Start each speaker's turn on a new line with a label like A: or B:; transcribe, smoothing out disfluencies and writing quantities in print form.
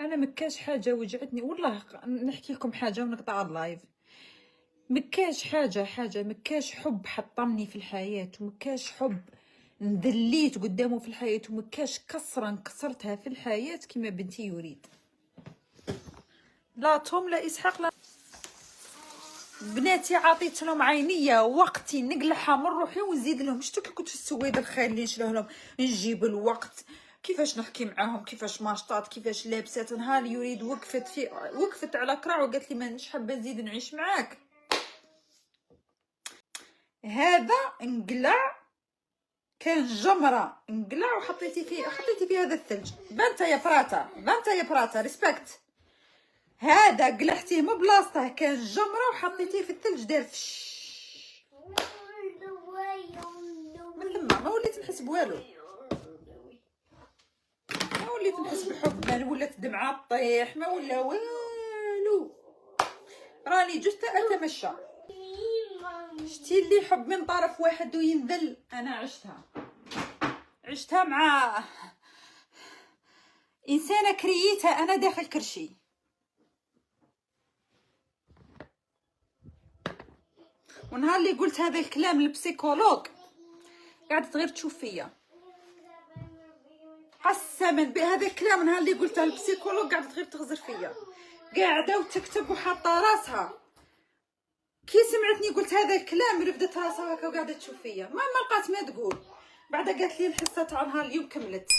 A: انا مكاش حاجه وجعتني والله. نحكي لكم حاجه ونقطع اللايف. مكاش حاجه مكاش حب حطمني في الحياه، ومكاش حب نذليت قدامه في الحياه، ومكاش كسره انكسرتها في الحياه كما بنتي يريد. لا توم لا اسحاق لا بناتي، عطيت لهم عينيه وقتي نقلعها من روحي ونزيد لهم. شتو كي كنت في السويد الخير اللي نشلوه لهم، نجيب الوقت كيفاش نحكي معاهم، كيفاش ماشطات، كيفاش لابسات. نهار يريد وقفت على كراع وقالت لي مانيش حابه نزيد نعيش معاك. هذا انقلع، كان جمره انقلع وحطيتي فيه هذا الثلج. بانتا يا براتا ريسبكت. هذا قلعتيه من بلاصته، كان جمره وحطيتيه في الثلج دار فش. من ثم ما وليت نحس بوالو، ما وليت نحس بحب، ما ولات دمعه طيح، ما ولا والو. راني جست اتمشى. شتي اللي يحب من طرف واحد وينذل. انا عشتها مع انسانه كرييتها انا داخل كرشي. ونهار اللي قلت هذا الكلام للبسيكولوج قاعده غير تشوف فيا، قسما بهذا الكلام. نهار اللي قلتها للبسيكولوج قاعده غير تغزر فيا، قاعده وتكتب وحاطه راسها. كي سمعتني قلت هذا الكلام رفدت راسها هكا وقاعده تشوف فيا، ما لقات ما تقول. بعد قالت لي الحصه تاع نهار اليوم كملت.